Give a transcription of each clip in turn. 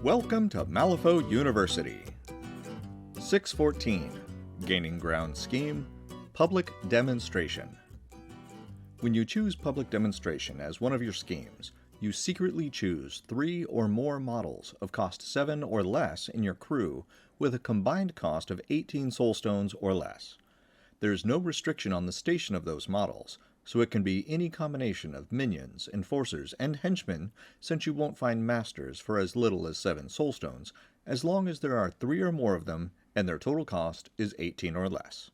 Welcome to Malifaux University. 614, Gaining Ground Scheme, Public Demonstration. When you choose Public Demonstration as one of your schemes, you secretly choose 3 or more models of cost 7 or less in your crew with a combined cost of 18 soulstones or less. There's no restriction on the station of those models, so it can be any combination of minions, enforcers, and henchmen, since you won't find masters for as little as 7 soulstones, as long as there are 3 or more of them and their total cost is 18 or less.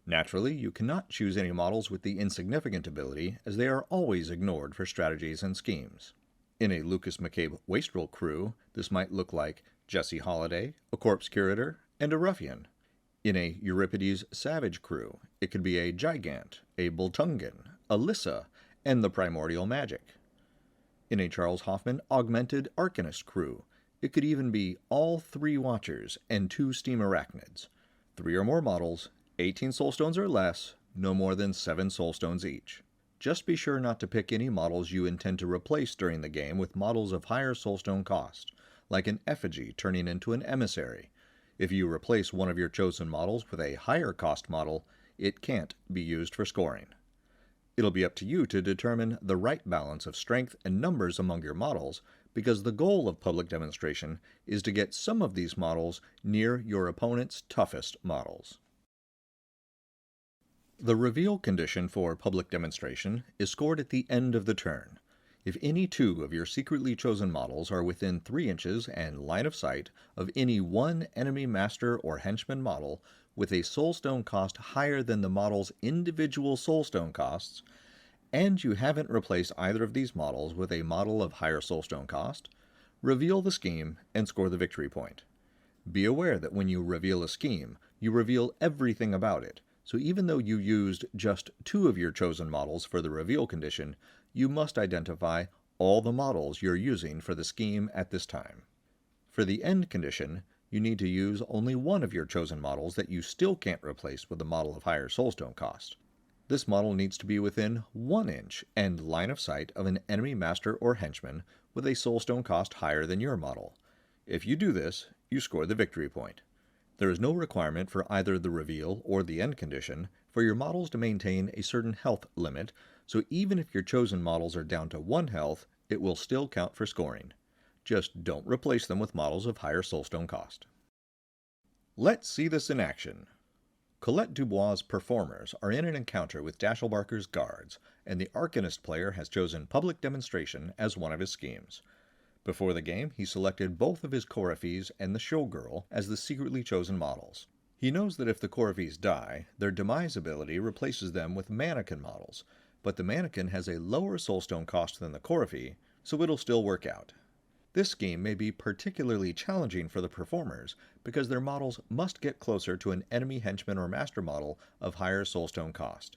Naturally, you cannot choose any models with the insignificant ability, as they are always ignored for strategies and schemes. In a Lucas McCabe Wastrel crew, this might look like Jesse Holiday, a Corpse Curator, and a Ruffian. In a Euripides Savage crew, it could be a Gigant, a Boltungan, a Lissa, and the Primordial Magic. In a Charles Hoffman Augmented Arcanist crew, it could even be all 3 Watchers and 2 Steam Arachnids. 3 or more models, 18 soulstones or less, no more than 7 soulstones each. Just be sure not to pick any models you intend to replace during the game with models of higher soulstone cost, like an Effigy turning into an Emissary. If you replace one of your chosen models with a higher cost model, it can't be used for scoring. It'll be up to you to determine the right balance of strength and numbers among your models, because the goal of Public Demonstration is to get some of these models near your opponent's toughest models. The reveal condition for Public Demonstration is scored at the end of the turn. If any 2 of your secretly chosen models are within 3 inches and line of sight of any one enemy master or henchman model with a soulstone cost higher than the model's individual soulstone costs, and you haven't replaced either of these models with a model of higher soulstone cost, reveal the scheme and score the victory point. Be aware that when you reveal a scheme, you reveal everything about it, so even though you used just 2 of your chosen models for the reveal condition, you must identify all the models you're using for the scheme at this time. For the end condition, you need to use only one of your chosen models that you still can't replace with a model of higher soulstone cost. This model needs to be within 1 inch and line of sight of an enemy master or henchman with a soulstone cost higher than your model. If you do this, you score the victory point. There is no requirement for either the reveal or the end condition for your models to maintain a certain health limit, so even if your chosen models are down to 1 health, it will still count for scoring. Just don't replace them with models of higher soulstone cost. Let's see this in action. Colette Dubois' performers are in an encounter with Dashelbarker's guards, and the Arcanist player has chosen Public Demonstration as one of his schemes. Before the game, he selected both of his Coryphees and the Showgirl as the secretly chosen models. He knows that if the Coryphees die, their demise ability replaces them with mannequin models, but the mannequin has a lower soulstone cost than the Coryphee, so it'll still work out. This scheme may be particularly challenging for the performers because their models must get closer to an enemy henchman or master model of higher soulstone cost.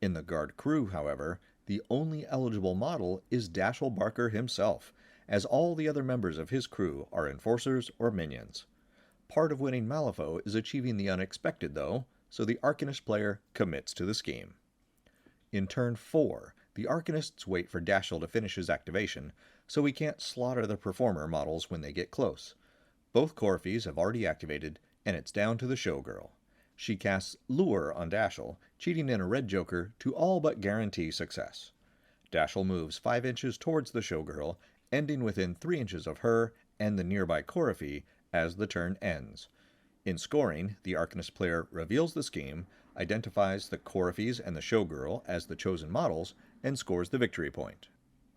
In the guard crew, however, the only eligible model is Dashelbarker himself, as all the other members of his crew are enforcers or minions. Part of winning Malifaux is achieving the unexpected, though, so the Arcanist player commits to the scheme. In turn 4, the Arcanists wait for Dashel to finish his activation, so he can't slaughter the performer models when they get close. Both Coryphees have already activated, and it's down to the Showgirl. She casts Lure on Dashel, cheating in a red joker to all but guarantee success. Dashel moves 5 inches towards the Showgirl, ending within 3 inches of her and the nearby Coryphee as the turn ends. In scoring, the Arcanist player reveals the scheme, identifies the Coryphees and the Showgirl as the chosen models, and scores the victory point.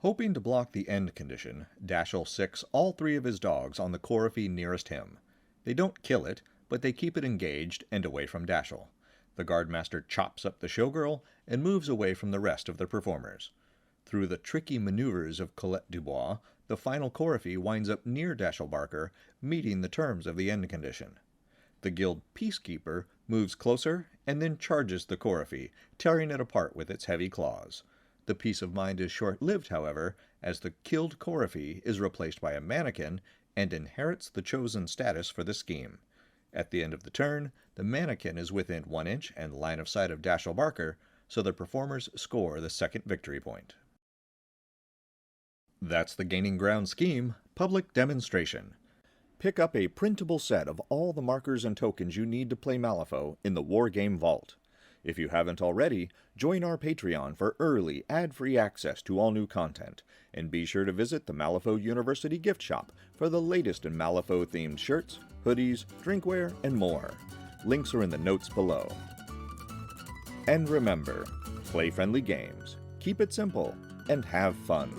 Hoping to block the end condition, Dashel sicks all 3 of his dogs on the Coryphee nearest him. They don't kill it, but they keep it engaged and away from Dashel. The Guardmaster chops up the Showgirl and moves away from the rest of the performers. Through the tricky maneuvers of Colette Dubois, the final Coryphee winds up near Dashelbarker, meeting the terms of the end condition. The Guild Peacekeeper moves closer and then charges the Coryphee, tearing it apart with its heavy claws. The peace of mind is short-lived, however, as the killed Coryphee is replaced by a mannequin and inherits the chosen status for the scheme. At the end of the turn, the mannequin is within 1 inch and line of sight of Dashelbarker, so the performers score the second victory point. That's the Gaining Ground scheme, Public Demonstration. Pick up a printable set of all the markers and tokens you need to play Malifaux in the Wargame Vault. If you haven't already, join our Patreon for early, ad-free access to all new content, and be sure to visit the Malifaux University gift shop for the latest in Malifaux-themed shirts, hoodies, drinkware, and more. Links are in the notes below. And remember, play friendly games, keep it simple, and have fun.